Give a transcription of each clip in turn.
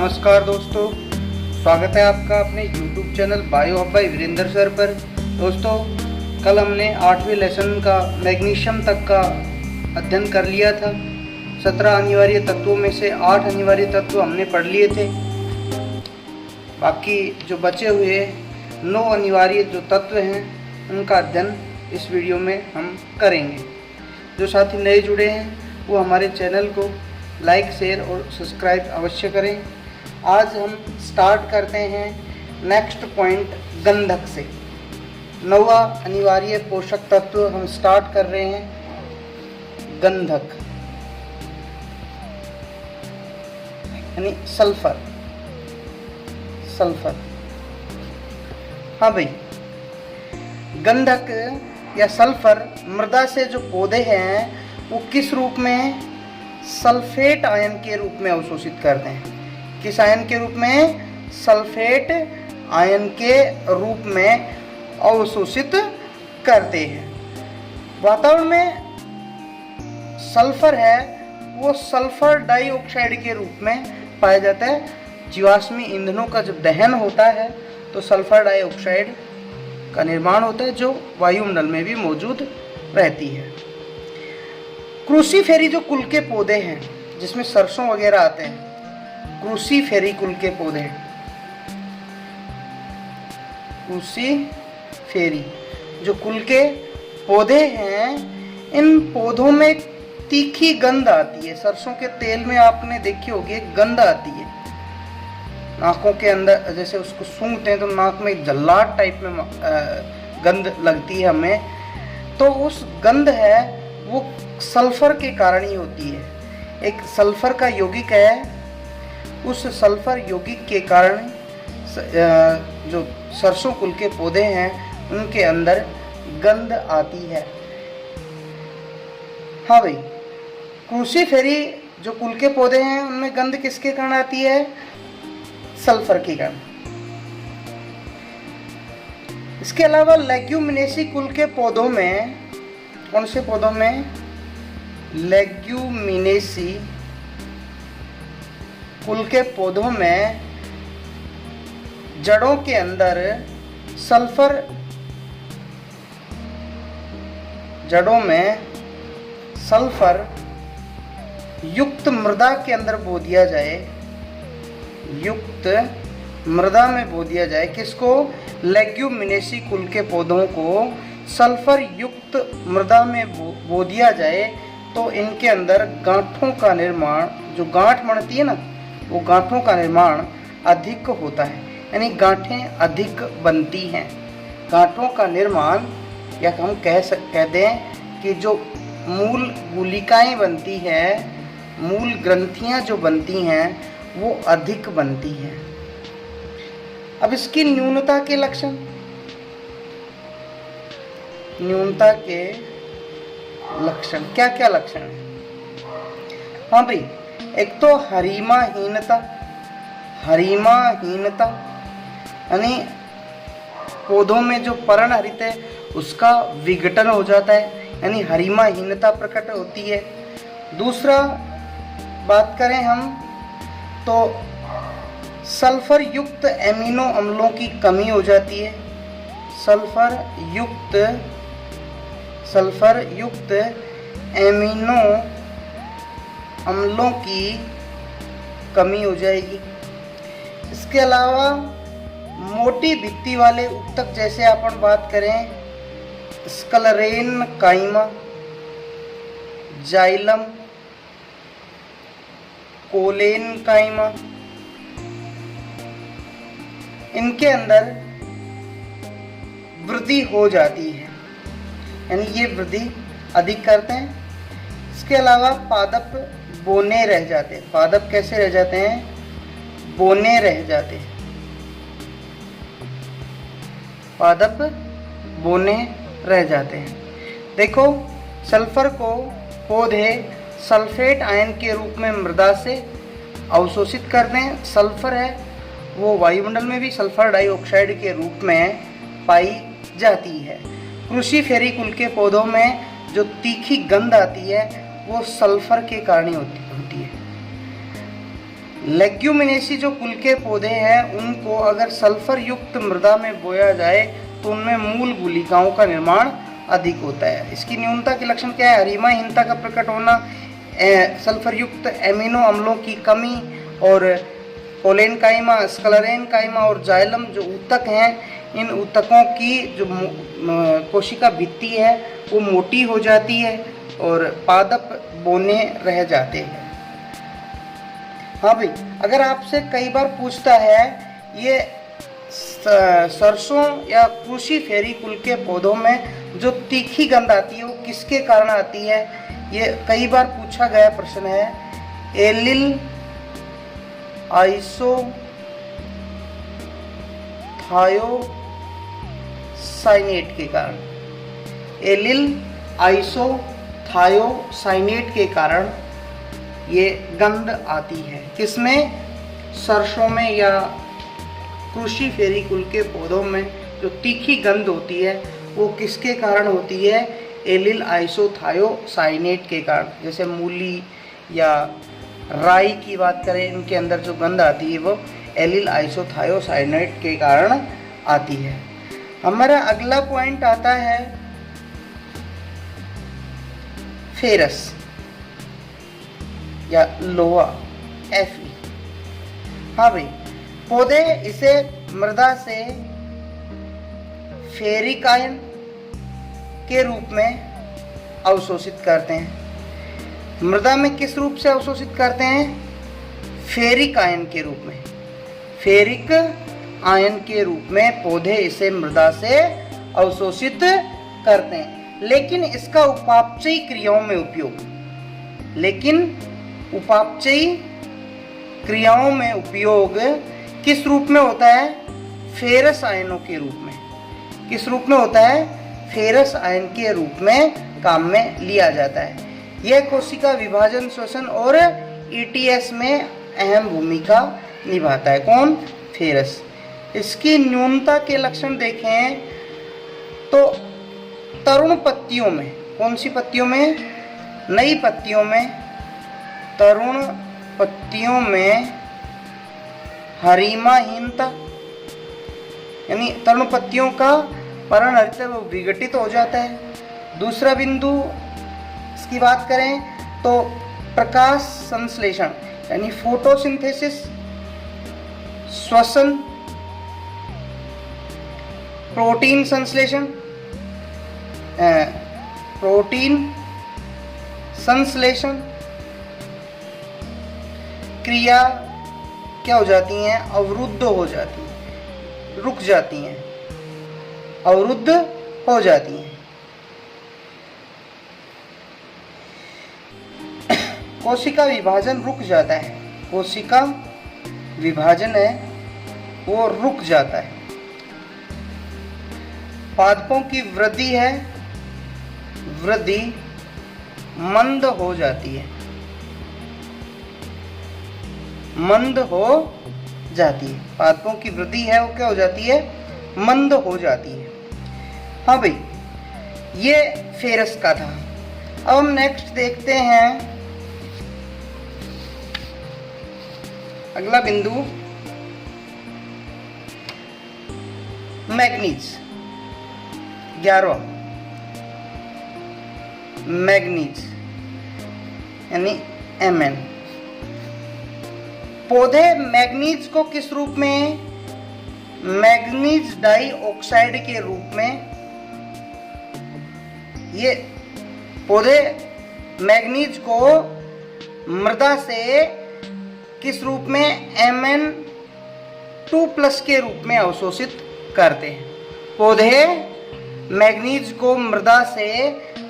नमस्कार दोस्तों, स्वागत है आपका अपने YouTube channel bio hub by Virendra sir पर। दोस्तों, कल हमने 8वें लेसन का मैग्नीशियम तक का अध्ययन कर लिया था। 17 अनिवार्य तत्वों में से 8 अनिवार्य तत्व हमने पढ़ लिए थे। बाकी जो बचे हुए 9 अनिवार्य जो तत्व हैं उनका अध्ययन इस वीडियो में हम करेंगे। जो साथी नए जुड़े हैं वो हमारे चैनल को लाइक, शेयर और सब्सक्राइब अवश्य करें। आज हम स्टार्ट करते हैं नेक्स्ट पॉइंट गंधक से। 9वां अनिवार्य पोषक तत्व हम स्टार्ट कर रहे हैं गंधक यानी सल्फर। हाँ भाई, गंधक या सल्फर मृदा से जो पौधे हैं वो किस रूप में? सल्फेट आयन के रूप में अवशोषित करते हैं। किस आयन के रूप में? सल्फेट आयन के रूप में अवशोषित करते हैं। वातावरण में सल्फर है वो सल्फर डाइऑक्साइड के रूप में पाया जाता है। जीवाश्मी ईंधनों का जब दहन होता है तो सल्फर डाइऑक्साइड का निर्माण होता है जो वायुमंडल में भी मौजूद रहती है। क्रूसीफेरी जो कुल के पौधे हैं जिसमें सरसों वगैरह आते हैं, क्रूसीफेरी कुल के पौधे, क्रूसीफेरी जो कुल के पौधे हैं, इन पौधों में तीखी गंध आती है। सरसों के तेल में आपने देखी होगी गंध आती है। नाकों के अंदर जैसे उसको सूंघते हैं तो नाक में एक जल्लाद टाइप में गंध लगती है हमें। तो उस गंध है वो सल्फर के कारण ही होती है। एक सल्फर का यौगिक है, उस सल्फर यौगिक के कारण जो सरसों कुल के पौधे हैं उनके अंदर गंध आती है। हाँ भाई, क्रूसीफेरी जो कुल के पौधे हैं उनमें गंध किसके कारण आती है? सल्फर के कारण। इसके अलावा लेग्यूमिनेसी कुल के पौधों में, कौन से पौधों में? लेग्यूमिनेसी कुल के पौधों में जड़ों के अंदर सल्फर, जड़ों में सल्फर युक्त मृदा के अंदर बो दिया जाए, युक्त मृदा में बो दिया जाए। किसको? लेग्यूमिनेसी कुल के पौधों को सल्फर युक्त मृदा में बो दिया जाए तो इनके अंदर गांठों का निर्माण, जो गांठ बनती है ना, वो गांठों का निर्माण अधिक होता है, यानी गांठें अधिक बनती हैं। गांठों का निर्माण, या हम कह दें कि जो मूल गुलिकाएं बनती हैं, मूल ग्रंथियां जो बनती हैं वो अधिक बनती हैं। अब इसकी न्यूनता के लक्षण, न्यूनता के लक्षण क्या क्या लक्षण है? हाँ भाई, एक तो हरिमाहीनता। हरिमाहीनता यानी पौधों में जो पर्णहरित है उसका विघटन हो जाता है, यानी हरिमाहीनता प्रकट होती है। दूसरा बात करें हम तो सल्फर युक्त एमिनो अम्लों की कमी हो जाती है। सल्फर युक्त एमिनो अम्लों की कमी हो जाएगी। इसके अलावा मोटी भित्ति वाले उत्तक, जैसे अपन बात करें स्क्लेरेन काइमा, जाइलम, कोलेन काइमा, इनके अंदर वृद्धि हो जाती है, यानी ये वृद्धि अधिक करते हैं। इसके अलावा पादप बोने रह जाते हैं। पादप कैसे रह जाते हैं? बोने रह जाते हैं। पादप बोने रह जाते हैं। देखो, सल्फर को पौधे सल्फेट आयन के रूप में मृदा से अवशोषित करते हैं। सल्फर है वो वायुमंडल में भी सल्फर डाइऑक्साइड के रूप में पाई जाती है। क्रूसीफेरी कुल के पौधों में जो तीखी गंध आती है वो सल्फर के कारण ही होती है। लेग्यूमिनेसी जो कुल के पौधे हैं उनको अगर सल्फर युक्त मृदा में बोया जाए तो उनमें मूल गुलिकाओं का निर्माण अधिक होता है। इसकी न्यूनता के लक्षण क्या है? हरिमाहीनता का प्रकट होना, सल्फर युक्त एमिनो अम्लों की कमी, और कोलेनकाइमा, स्क्लेरेनकाइमा और जाइलम जो ऊतक हैं, इन ऊतकों की जो कोशिका भित्ति है वो मोटी हो जाती है और पादप बोने रह जाते हैं। हाँ भाई, अगर आपसे कई बार पूछता है ये सरसों या क्रूसीफेरी कुल के पौधों में जो तीखी गंध आती है वो किसके कारण आती है, ये कई बार पूछा गया प्रश्न है। एलिल आइसोथायोसाइनेट के कारण, एलिल आइसोथायोसाइनेट के कारण ये गंध आती है। किसमें? सरसों में या क्रूसीफेरी कुल के पौधों में जो तीखी गंध होती है वो किसके कारण होती है? एलिल आइसोथायोसाइनेट के कारण। जैसे मूली या राई की बात करें, इनके अंदर जो गंध आती है वो एलिल आइसोथायोसाइनेट के कारण आती है। हमारा अगला पॉइंट आता है फेरस या लोहा, Fe। हाँ भाई, पौधे इसे मृदा से फेरिक आयन के रूप में अवशोषित करते हैं। मृदा में किस रूप से अवशोषित करते हैं? फेरिक आयन के रूप में। फेरिक आयन के रूप में पौधे इसे मृदा से अवशोषित करते हैं। लेकिन इसका उपापचयी क्रियाओं में उपयोग, उपापचयी क्रियाओं में उपयोग किस रूप में होता है? फेरस आयनों के रूप में। किस रूप में होता है? फेरस आयन के रूप में काम में लिया जाता है। यह कोशिका विभाजन, श्वसन और ईटीएस में अहम भूमिका निभाता है। कौन? फेरस। इसकी न्यूनता के लक्षण देखें तो तरुण पत्तियों में, कौन सी पत्तियों में? नई पत्तियों में, तरुण पत्तियों में हरिमाहीनता, यानी तरुण पत्तियों का पर्णहरित वो विघटित हो जाता है। दूसरा बिंदु इसकी बात करें तो प्रकाश संश्लेषण यानी फोटोसिंथेसिस, श्वसन, प्रोटीन संश्लेषण, प्रोटीन संश्लेषण क्रिया क्या हो जाती हैं? अवरुद्ध हो जाती हैं, रुक जाती हैं, अवरुद्ध हो जाती हैं। कोशिका विभाजन रुक जाता है, कोशिका विभाजन है वो रुक जाता है। पादपों की वृद्धि है, वृद्धि मंद हो जाती है, मंद हो जाती है। पादपों की वृद्धि है वो क्या हो जाती है? मंद हो जाती है। हाँ भाई, ये फेरस का था। अब हम नेक्स्ट देखते हैं अगला बिंदु, मैग्नीज। 11वां मैग्नीज यानी Mn। पौधे मैग्नीज को किस रूप में? मैग्नीज डाइऑक्साइड के रूप में। ये पौधे मैग्नीज को मृदा से किस रूप में? Mn2+ के रूप में अवशोषित करते हैं। पौधे मैग्नीज को मृदा से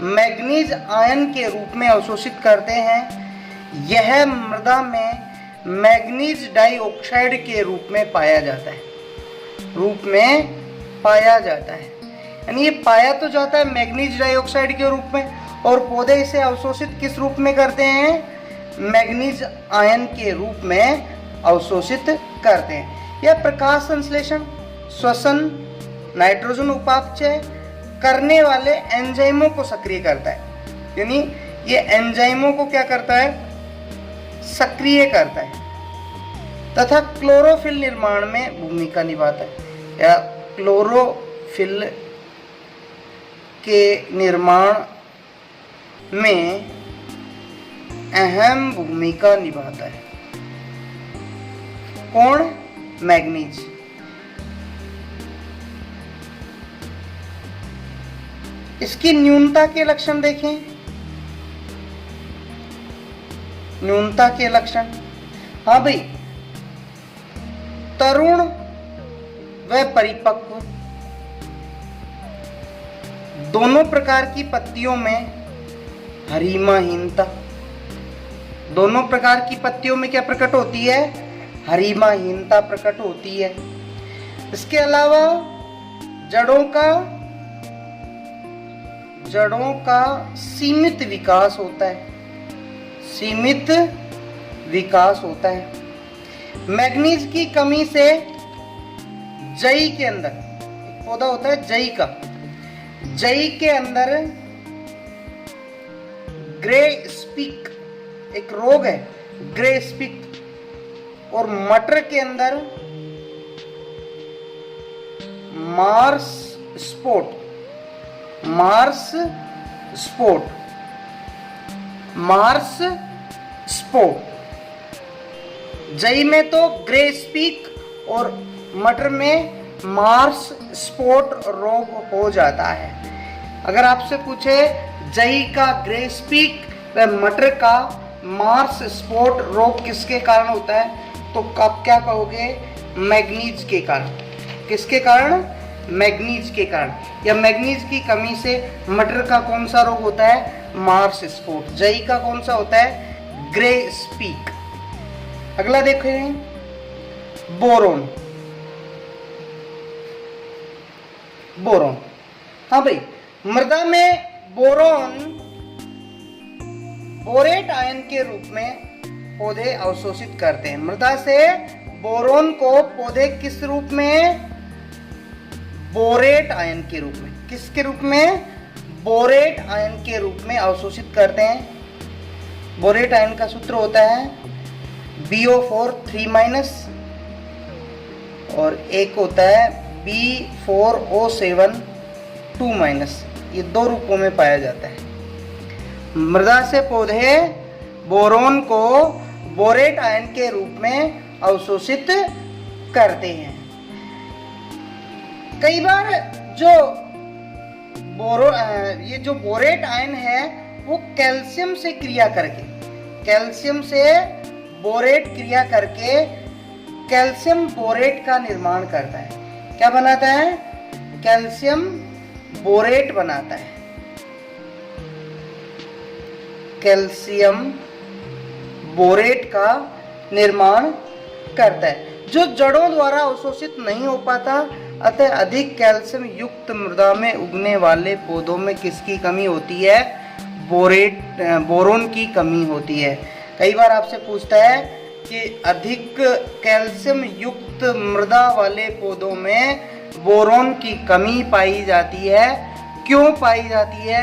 मैग्नीज आयन के रूप में अवशोषित करते हैं। यह मृदा में मैग्नीज डाइऑक्साइड के रूप में पाया जाता है, रूप में पाया जाता है। यानी ये पाया तो जाता है मैग्नीज डाइऑक्साइड के रूप में, और पौधे इसे अवशोषित किस रूप में करते हैं? मैग्नीज आयन के रूप में अवशोषित करते हैं। यह प्रकाश संश्लेषण, श्वसन, नाइट्रोजन उपापचय करने वाले एंजाइमों को सक्रिय करता है। यानी ये एंजाइमों को क्या करता है? सक्रिय करता है। तथा क्लोरोफिल निर्माण में भूमिका निभाता है, या क्लोरोफिल के निर्माण में अहम भूमिका निभाता है। कौन? मैग्नीज। इसकी न्यूनता के लक्षण देखें। न्यूनता के लक्षण, हाँ भाई, तरुण व परिपक्व, दोनों प्रकार की पत्तियों में हरिमाहीनता। दोनों प्रकार की पत्तियों में क्या प्रकट होती है? हरिमाहीनता प्रकट होती है। इसके अलावा जड़ों का सीमित विकास होता है। सीमित विकास होता है। मैग्नीज की कमी से जई के अंदर, एक पौधा होता है जई का, जई के अंदर ग्रे स्पिक एक रोग है, ग्रे स्पिक, और मटर के अंदर Mars spot, Mars spot, Mars spot. जई में तो ग्रे स्पिक और मटर में मार्स स्पॉट रोग हो जाता है। अगर आपसे पूछे जई का ग्रे स्पिक व मटर का मार्स स्पॉट रोग किसके कारण होता है, तो आप क्या कहोगे? मैग्नीज के कारण। किसके कारण? मैग्नीज के कारण, या मैग्नीज की कमी से मटर का कौन सा रोग होता है? Mars spot. जई का कौन सा होता है? Grey speak. अगला देखें, बोरोन। बोरोन, हाँ भाई, मृदा में बोरेट आयन के रूप में पौधे अवशोषित करते हैं। मृदा से बोरोन को पौधे किस रूप में? बोरेट आयन के रूप में। किसके रूप में? बोरेट आयन के रूप में अवशोषित करते हैं। बोरेट आयन का सूत्र होता है BO4 3- और एक होता है B4O7 2-। ये दो रूपों में पाया जाता है। मृदा से पौधे बोरोन को बोरेट आयन के रूप में अवशोषित करते हैं। कई बार ये जो बोरेट आयन है वो कैल्शियम से क्रिया करके, कैल्शियम से बोरेट क्रिया करके कैल्शियम बोरेट का निर्माण करता है। क्या बनाता है? कैल्शियम बोरेट बनाता है। कैल्शियम बोरेट का निर्माण करता है, जो जड़ों द्वारा अवशोषित नहीं हो पाता। अतः अधिक कैल्शियम युक्त मृदा में उगने वाले पौधों में किसकी कमी होती है? बोरोन की कमी होती है। कई बार आपसे पूछता है कि अधिक कैल्शियम युक्त मृदा वाले पौधों में बोरोन की कमी पाई जाती है। क्यों पाई जाती है?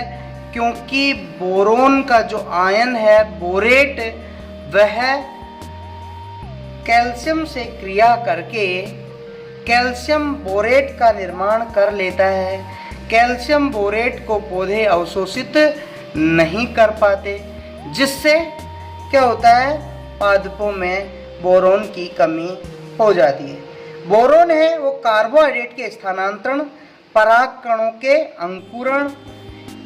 क्योंकि बोरोन का जो आयन है बोरेट, वह कैल्शियम से क्रिया करके कैल्शियम बोरेट का निर्माण कर लेता है। कैल्शियम बोरेट को पौधे अवशोषित नहीं कर पाते, जिससे क्या होता है? पादपों में बोरोन की कमी हो जाती है। बोरोन है वो कार्बोहाइड्रेट के स्थानांतरण, पराग कणों के अंकुरण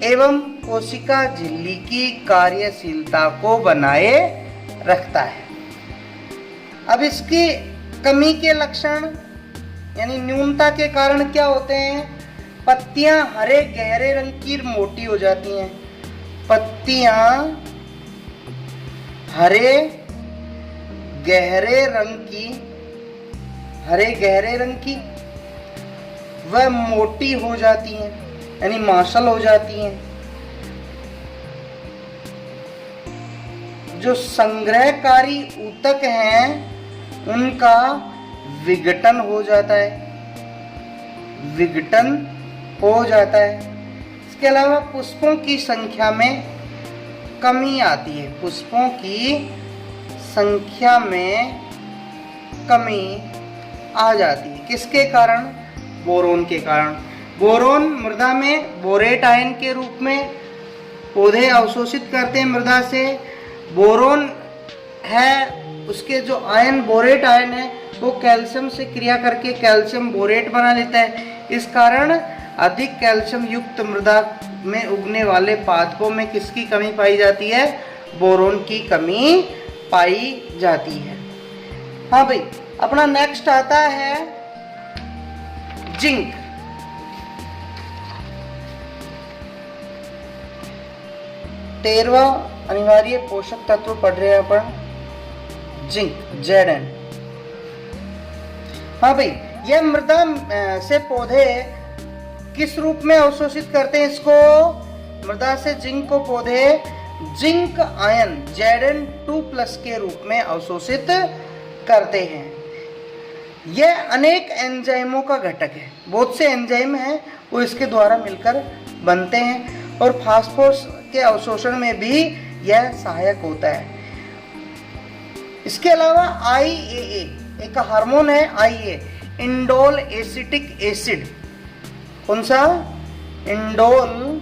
एवं कोशिका झिल्ली की कार्यशीलता को बनाए रखता है। अब इसकी कमी के लक्षण यानी न्यूनता के कारण क्या होते हैं? पत्तियां हरे गहरे रंग की मोटी हो जाती हैं। पत्तियां हरे गहरे रंग की वह मोटी हो जाती हैं, यानी मांसल हो जाती हैं। जो संग्रहकारी ऊतक हैं उनका विघटन हो जाता है, विघटन हो जाता है। इसके अलावा पुष्पों की संख्या में कमी आती है। पुष्पों की संख्या में कमी आ जाती है। किसके कारण? बोरोन के कारण। बोरोन मृदा में बोरेट आयन के रूप में पौधे अवशोषित करते हैं मृदा से। बोरोन है, उसके जो आयन बोरेट आयन है वो कैल्शियम से क्रिया करके कैल्शियम बोरेट बना लेता है। इस कारण अधिक कैल्शियम युक्त मृदा में उगने वाले पादपों में किसकी कमी पाई जाती है? बोरोन की कमी पाई जाती है। हाँ भाई, अपना नेक्स्ट आता है जिंक। तेरहवा अनिवार्य पोषक तत्व पढ़ रहे हैं अपन, जिंक, Zn। हाँ भाई, यह मृदा से पौधे किस रूप में अवशोषित करते हैं इसको? मृदा से जिंक को पौधे जिंक आयन Zn2+ के रूप में अवशोषित करते हैं। यह अनेक एंजाइमों का घटक है। बहुत से एंजाइम हैं वो इसके द्वारा मिलकर बनते हैं और फास्फोरस के अवशोषण में भी यह सहायक होता है। इसके अलावा IAA एक हार्मोन है, IA, इंडोल एसिटिक एसिड। कौन सा? इंडोल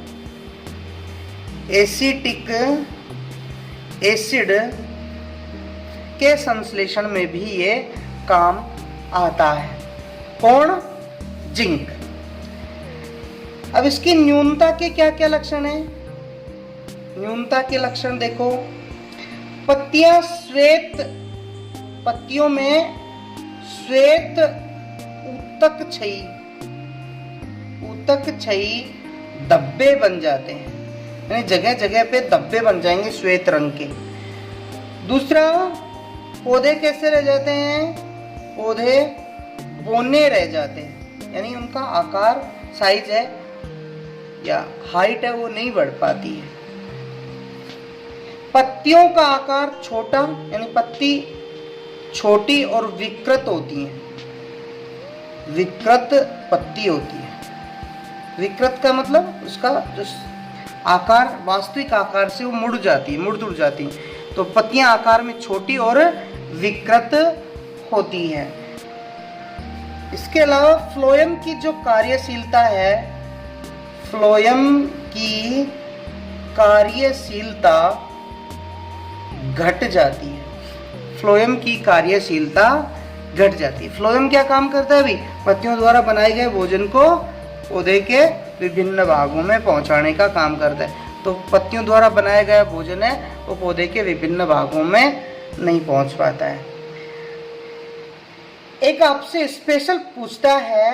एसिटिक एसिड के संश्लेषण में भी ये काम आता है। कौन? जिंक। अब इसकी न्यूनता के क्या क्या लक्षण है? न्यूनता के लक्षण देखो। पत्तियां श्वेत, पत्तियों में श्वेत ऊतक क्षयी धब्बे बन जाते हैं, यानी जगह जगह पे धब्बे बन जाएंगे श्वेत रंग के। दूसरा, पौधे कैसे रह जाते हैं? पौधे बोने रह जाते हैं, यानी उनका आकार, साइज है या हाइट है वो नहीं बढ़ पाती है। पत्तियों का आकार छोटा, यानी पत्ती छोटी और विकृत होती है। विकृत पत्ती होती है। विकृत का मतलब उसका जो आकार, वास्तविक आकार से वो मुड़ जाती है। तो पत्तियां आकार में छोटी और विकृत होती है। इसके अलावा फ्लोएम की जो कार्यशीलता है, फ्लोएम की कार्यशीलता घट जाती है। फ्लोएम की कार्यशीलता घट जाती है। फ्लोएम क्या काम करता है भाई? पत्तियों द्वारा बनाए गए भोजन को पौधे के विभिन्न भागों में पहुंचाने का काम करता है। तो पत्तियों द्वारा बनाया गया भोजन है वो पौधे के विभिन्न भागों में नहीं पहुंच पाता है। एक आपसे स्पेशल पूछता है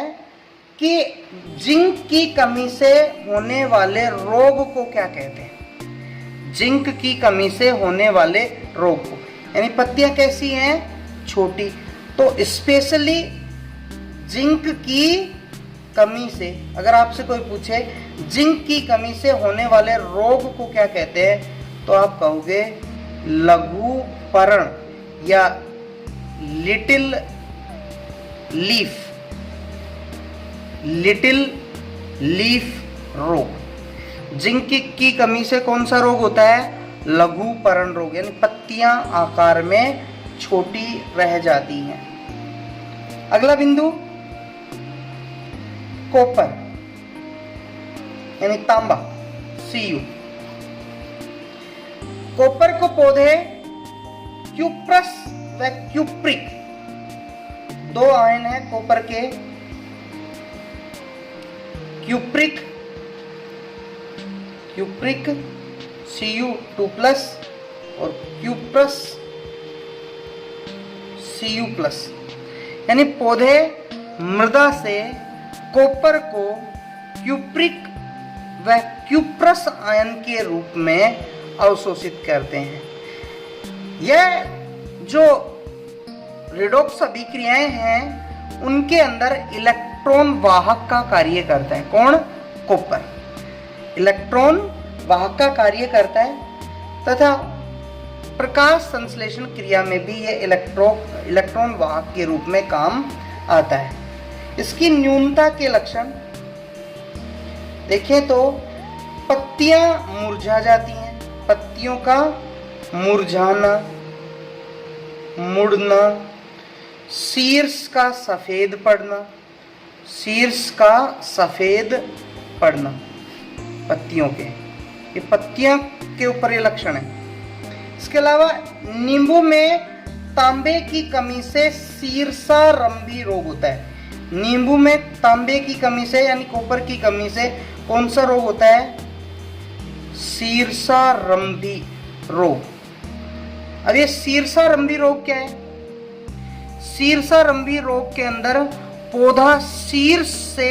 कि जिंक की कमी से होने वाले रोग को क्या कहते हैं? जिंक की कमी से होने वाले रोग को, यानी पत्तियां कैसी हैं? छोटी। तो स्पेशली जिंक की कमी से, अगर आपसे कोई पूछे जिंक की कमी से होने वाले रोग को क्या कहते हैं, तो आप कहोगे लघुपर्ण या लिटिल लीफ रोग। जिंक की कमी से कौन सा रोग होता है? लघुपर्ण रोग, यानी पत्तियां आकार में छोटी रह जाती हैं। अगला बिंदु, कॉपर यानी तांबा, Cu। कॉपर को पौधे क्यूप्रस व क्यूप्रिक, दो आयन है कॉपर के, क्यूप्रिक Cu2+ और क्यूप्रस Cu+, यानी पौधे मृदा से कॉपर को क्यूप्रिक व क्यूप्रस आयन के रूप में अवशोषित करते हैं। यह जो रिडॉक्स अभिक्रियाएं हैं उनके अंदर इलेक्ट्रॉन वाहक का कार्य करता है। कौन? कॉपर इलेक्ट्रॉन वाहक का कार्य करता है तथा प्रकाश संश्लेषण क्रिया में भी यह इलेक्ट्रॉन वाहक के रूप में काम आता है। इसकी न्यूनता के लक्षण देखें तो पत्तियां मुरझा जाती हैं, पत्तियों का मुरझाना, मुड़ना, शीर्ष का सफेद पड़ना, शीर्ष का सफेद पड़ना पत्तियों के, ये पत्तियों के ऊपर ये लक्षण है। इसके अलावा नींबू में तांबे की कमी से शीर्षारंभी रोग होता है। नींबू में तांबे की कमी से यानी कॉपर की कमी से कौन सा रोग होता है? शीर्षारंभी रोग। अब ये शीर्षारंभी रोग क्या है? शीर्षारंभी रोग के अंदर पौधा शीर्ष से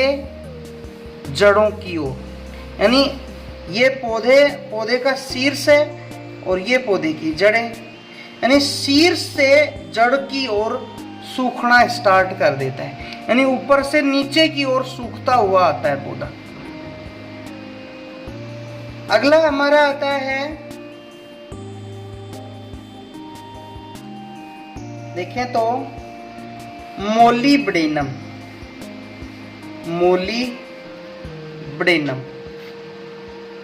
जड़ों की ओर, यानी ये पौधे का शीर्ष है और ये पौधे की जड़ें, यानी शीर्ष से जड़ की ओर सूखना स्टार्ट कर देता है, यानी ऊपर से नीचे की ओर सूखता हुआ आता है पौधा। अगला हमारा आता है, देखें तो मोलिब्डेनम। मोलिब्डेनम,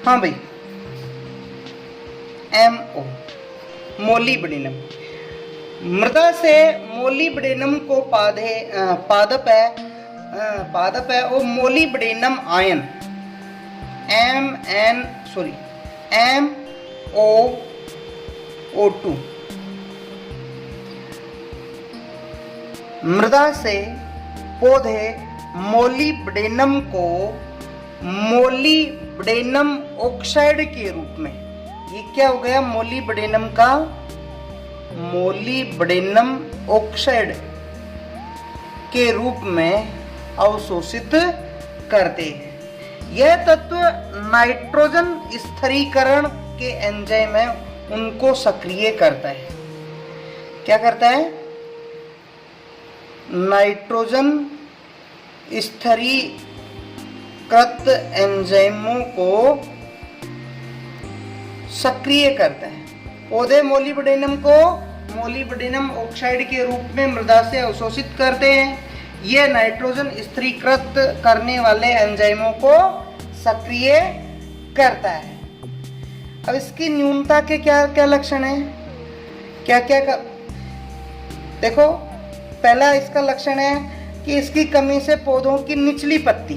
हाँ भाई, MO, मोलिब्डेनम। मृदा से मोलिब्डेनम को पादप है और मोलिब्डेनम आयन MnO2। मृदा से पौधे मोलिब्डेनम को मोलिब्डेनम ऑक्साइड के रूप में, ये क्या हो गया? मोलिब्डेनम का मोलिब्डेनम ऑक्साइड के रूप में अवशोषित करते हैं। यह तत्व नाइट्रोजन स्थिरीकरण के एंजाइम है उनको सक्रिय करता है। क्या करता है? नाइट्रोजन स्थिरीकृत एंजाइमों को सक्रिय करता है। पौधे मोलिब्डेनम को मोलिब्डेनम ऑक्साइड के रूप में मृदा से अवशोषित करते हैं। यह नाइट्रोजन स्थिरीकृत करने वाले एंजाइमों को सक्रिय करता है। अब इसकी न्यूनता के क्या क्या लक्षण हैं? क्या क्या देखो, पहला इसका लक्षण है कि इसकी कमी से पौधों की निचली पत्ती,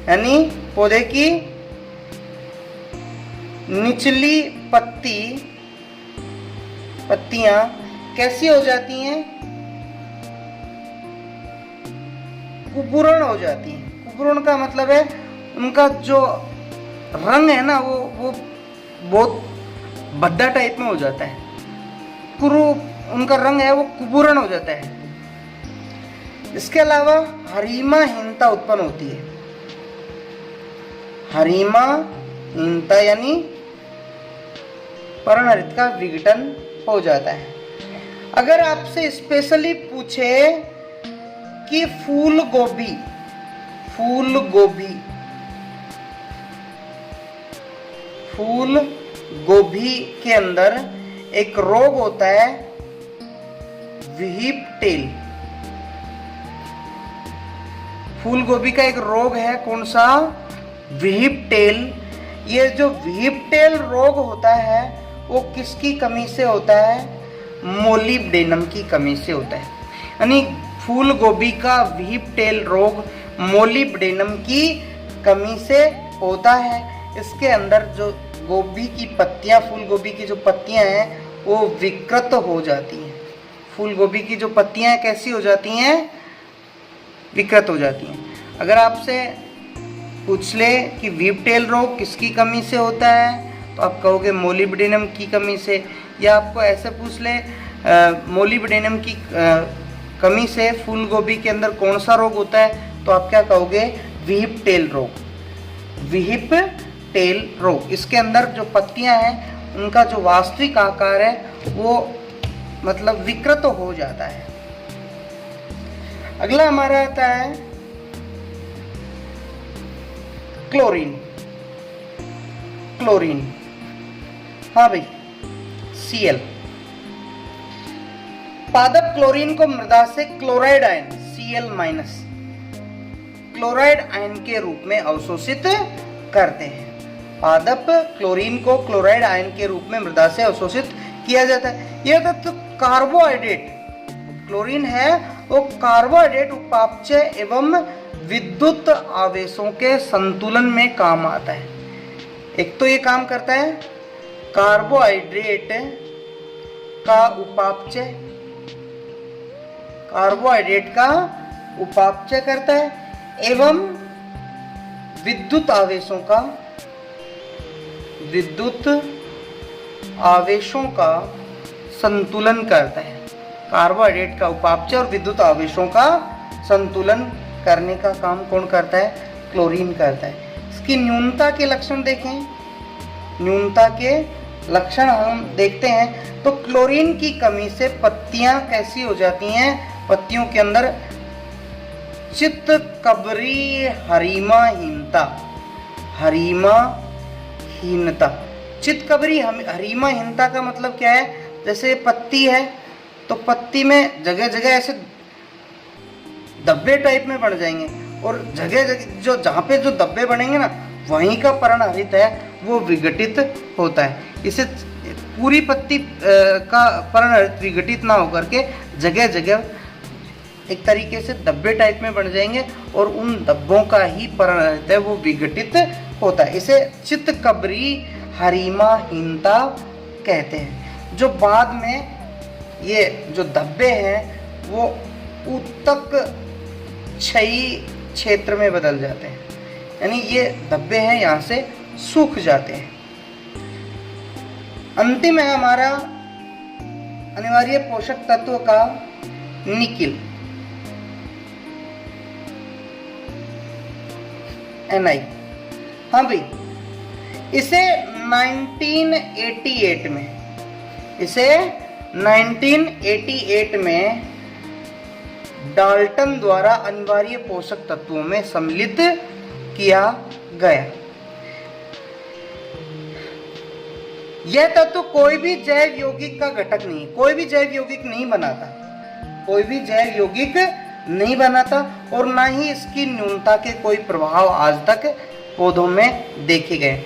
यानी पौधे की निचली पत्तियां कैसी हो जाती हैं? कुबुरण हो जाती हैं। कुबुरण का मतलब है उनका जो रंग है ना, वो बहुत भद्दा टाइप में हो जाता है। उनका रंग है वो कुबुरण हो जाता है। इसके अलावा हरिमाहीनता उत्पन्न होती है। हरिमाहीनता यानी पर्णहरित का विघटन हो जाता है। अगर आपसे स्पेशली पूछे कि फूल गोभी के अंदर एक रोग होता है व्हीप टेल। फूल गोभी का एक रोग है, कौन सा? Whiptail. ये जो व्हीप टेल रोग होता है वो किसकी कमी से होता है? मोलिब्डेनम की कमी से होता है। यानी फूल गोभी का व्हीप टेल रोग मोलिब्डेनम की कमी से होता है। इसके अंदर जो गोभी की पत्तियां, फूल गोभी की जो पत्तियां हैं वो विकृत हो जाती हैं। फूल गोभी की जो पत्तियां हैं कैसी हो जाती हैं? विकृत हो जाती हैं। अगर आपसे पूछ ले कि व्हीप टेल रोग किसकी कमी से होता है, तो आप कहोगे मोलिब्डेनम की कमी से। या आपको ऐसे पूछ ले मोलिब्डेनम की कमी से फूल गोभी के अंदर कौन सा रोग होता है, तो आप क्या कहोगे? व्हीप टेल रोग। व्हीप टेल रोग, इसके अंदर जो पत्तियां हैं उनका जो वास्तविक आकार है वो मतलब विकृत हो जाता है। अगला हमारा आता है क्लोरीन। हाँ भाई, Cl। पादप क्लोरीन को मृदा से chloride ion Cl- chloride ion के रूप में अवशोषित करते हैं। पादप क्लोरीन को क्लोराइड आयन के रूप में मृदा से अवशोषित किया जाता है। यह तत्व कार्बोहाइड्रेट, क्लोरीन है वो कार्बोहाइड्रेट उपापचय एवं विद्युत आवेशों के संतुलन में काम आता है। एक तो ये काम करता है कार्बोहाइड्रेट का उपापचय, कार्बोहाइड्रेट का उपापचय करता है एवं विद्युत आवेशों का संतुलन करता है। कार्बोहाइड्रेट का उपापचय और विद्युत आवेशों का संतुलन करने का काम कौन करता है? क्लोरीन करता है। इसकी न्यूनता के लक्षण देखें, न्यूनता के लक्षण हम देखते हैं तो क्लोरीन की कमी से पत्तियां कैसी हो जाती हैं? पत्तियों के अंदर चित्तकबरी हरिमाहीनता। चित्तकबरी हरिमाहीनता का मतलब क्या है? जैसे पत्ती है तो पत्ती में जगह जगह ऐसे धब्बे टाइप में बन जाएंगे और जगह जगह जो जहाँ पे जो धब्बे बनेंगे ना वहीं का पर्णहरित है वो विघटित होता है। इसे पूरी पत्ती का पर्णहरित विघटित ना होकर के जगह जगह एक तरीके से धब्बे टाइप में बन जाएंगे और उन धब्बों का ही पर्णहरित है वो विघटित होता है। इसे चित्तकबरी हरिमाहीनता कहते हैं। जो बाद में ये जो धब्बे हैं वो ऊतक क्षयी क्षेत्र में बदल जाते हैं, यानी ये धब्बे हैं यहाँ से सूख जाते हैं। अंतिम है हमारा अनिवार्य पोषक तत्व का निकिल, Ni। हाँ भाई, इसे 1988 में डाल्टन द्वारा अनिवार्य पोषक तत्वों में सम्मिलित किया गया। यह तत्व कोई भी जैव यौगिक का घटक नहीं, कोई भी जैव यौगिक नहीं बनाता और ना ही इसकी न्यूनता के कोई प्रभाव आज तक पौधों में देखे गए।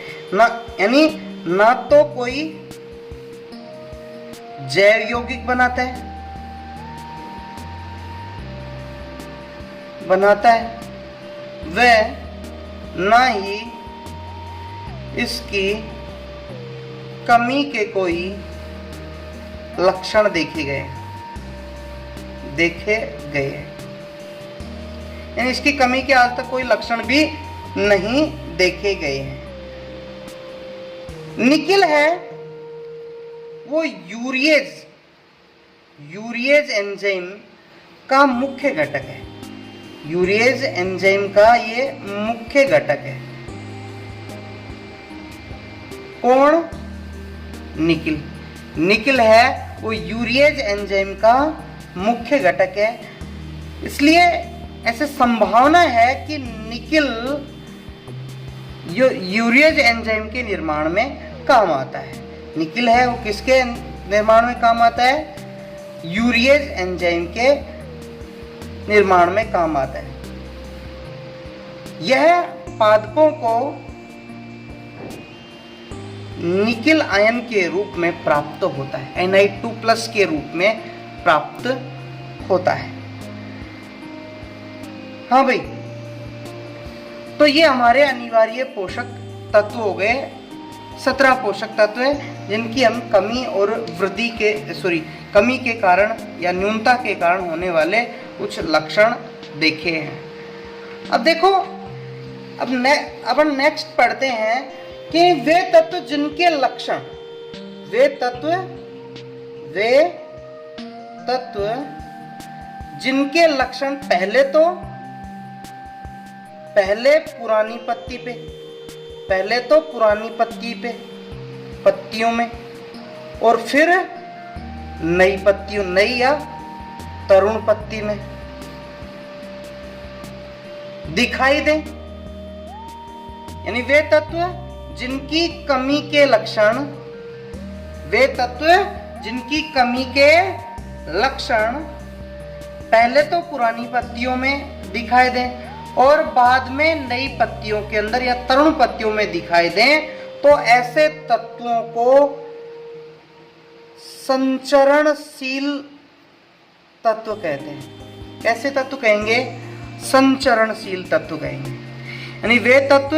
यानी ना तो कोई जैव यौगिक बनाता है वह ना ही इसकी कमी के कोई लक्षण देखे गए। यानी इसकी कमी के आज तक कोई लक्षण भी नहीं देखे गए हैं। निकिल है वो यूरिएज एंजाइम का मुख्य घटक है। यूरिएज एंजाइम का ये मुख्य घटक है। कौन? निकिल है वो यूरिएज एंजाइम का मुख्य घटक है। इसलिए ऐसे संभावना है कि निकिल यूरिएज एंजाइम के निर्माण में काम आता है। निकिल है वो किसके निर्माण में काम आता है? यूरिएज एंजाइम के निर्माण में काम आता है। यह पादपों को निकिल आयन के रूप में प्राप्त होता है, Na2+ के रूप में प्राप्त होता है। हाँ भाई, तो ये हमारे अनिवार्य पोषक तत्व हो गए। 17 पोषक तत्व हैं जिनकी हम कमी के कारण या न्यूनता के कारण होने वाले कुछ लक्षण देखे हैं। अब देखो, अब नेक्स्ट पढ़ते हैं कि वे तत्व जिनके लक्षण, वे तत्व जिनके लक्षण पहले पुरानी पत्ती पे पत्तियों में और फिर नई या तरुण पत्ती में दिखाई दे। यानी वे तत्व जिनकी कमी के लक्षण पहले तो पुरानी पत्तियों में दिखाई दें और बाद में नई पत्तियों के अंदर या तरुण पत्तियों में दिखाई दें, तो ऐसे तत्वों को संचरणशील तत्व कहते हैं। कैसे तत्व कहेंगे? संचरणशील तत्व कहेंगे। यानी वे तत्व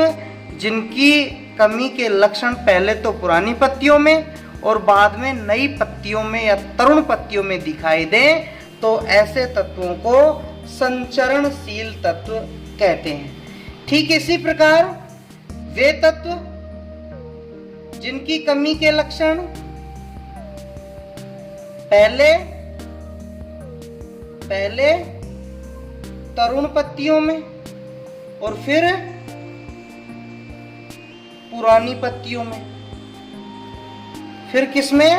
जिनकी कमी के लक्षण पहले तो पुरानी पत्तियों में और बाद में नई पत्तियों में या तरुण पत्तियों में दिखाई दे, तो ऐसे तत्वों को संचरणशील तत्व कहते हैं। ठीक इसी प्रकार वे तत्व जिनकी कमी के लक्षण पहले तरुण पत्तियों में और फिर पुरानी पत्तियों में, फिर किसमें?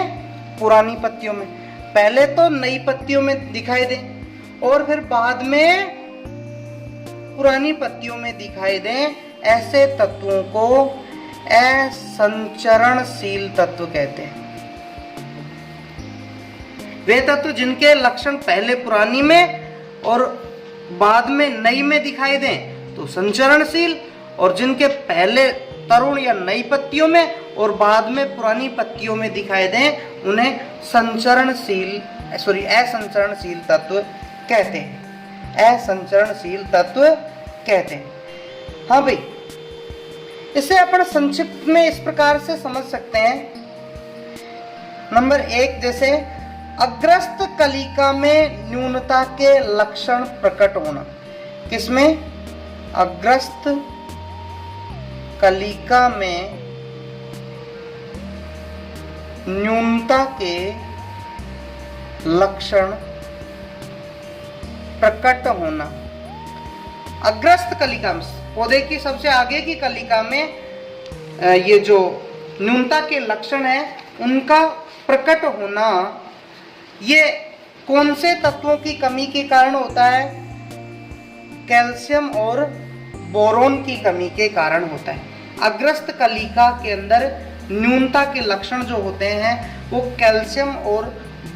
पुरानी पत्तियों में। पहले तो नई पत्तियों में दिखाई दे और फिर बाद में पुरानी पत्तियों में दिखाई दे, ऐसे तत्वों को असंचरणशील तत्व कहते हैं। वे तत्व जिनके लक्षण पहले पुरानी में और बाद में नई में दिखाई दें तो संचरणशील, और जिनके पहले तरुण या नई पत्तियों में और बाद में पुरानी पत्तियों में दिखाई दें उन्हें असंचरणशील तत्व कहते हैं। असंचरणशील तत्व कहते हैं। हाँ भाई, इसे अपन संक्षिप्त में इस प्रकार से समझ सकते हैं। नंबर 1, जैसे अग्रस्त कलिका में न्यूनता के लक्षण प्रकट होना। किसमें? अग्रस्त कलिका में न्यूनता के लक्षण प्रकट होना। अग्रस्त कलिका में, पौधे की सबसे आगे की कलिका में ये जो न्यूनता के लक्षण है उनका प्रकट होना, ये कौन से तत्वों की कमी के कारण होता है? कैल्शियम और बोरोन की कमी के कारण होता है। अग्रस्त कलिका के अंदर न्यूनता के लक्षण जो होते हैं वो कैल्शियम और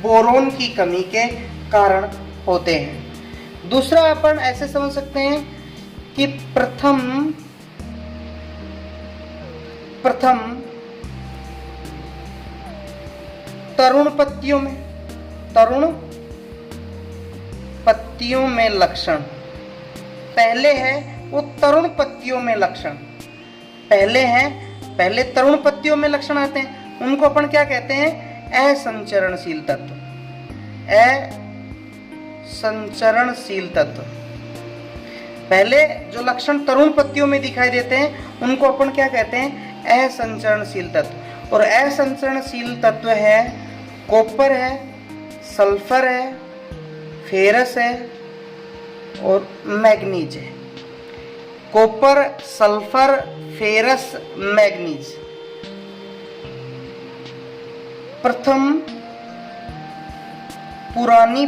बोरोन की कमी के कारण होते हैं। दूसरा अपन ऐसे समझ सकते हैं कि प्रथम तरुण पत्तियों में लक्षण पहले है, वो तरुण पत्तियों में लक्षण पहले तरुण पत्तियों में लक्षण आते हैं, उनको अपन क्या कहते हैं? असंचरणशील तत्व। असंचरणशील तत्व, पहले जो लक्षण तरुण पत्तियों में दिखाई देते हैं उनको अपन क्या कहते हैं? असंचरणशील तत्व। और असंचरणशील तत्व है कॉपर है, सल्फर है, फेरस है और मैग्नीज है। Copper, sulphur, ferrous, manganese. प्रथम पुरानी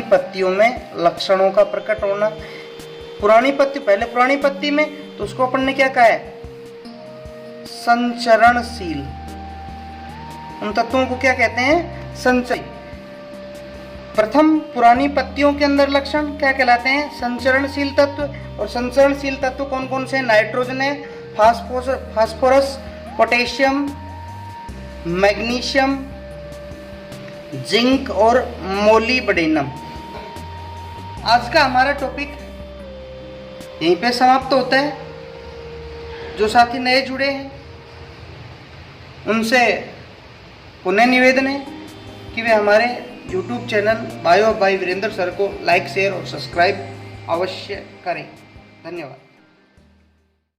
पत्तियों में लक्षणों का प्रकट होना। पहले पुरानी पत्ती में, तो उसको अपन ने क्या कहा है? संचरणशील। उन तत्वों को क्या कहते हैं? संचय। प्रथम पुरानी पत्तियों के अंदर लक्षण क्या कहलाते हैं? संचरणशील तत्व। और संचरणशील तत्व कौन कौन से? नाइट्रोजन है, फास्फोरस, पोटेशियम, मैग्नीशियम, जिंक और मोलिब्डेनम। आज का हमारा टॉपिक यहीं पे समाप्त होता है। जो साथी नए जुड़े हैं उनसे पुनः निवेदन है कि वे हमारे YouTube channel bio by Virendra sir को लाइक, शेयर और सब्सक्राइब अवश्य करें। धन्यवाद।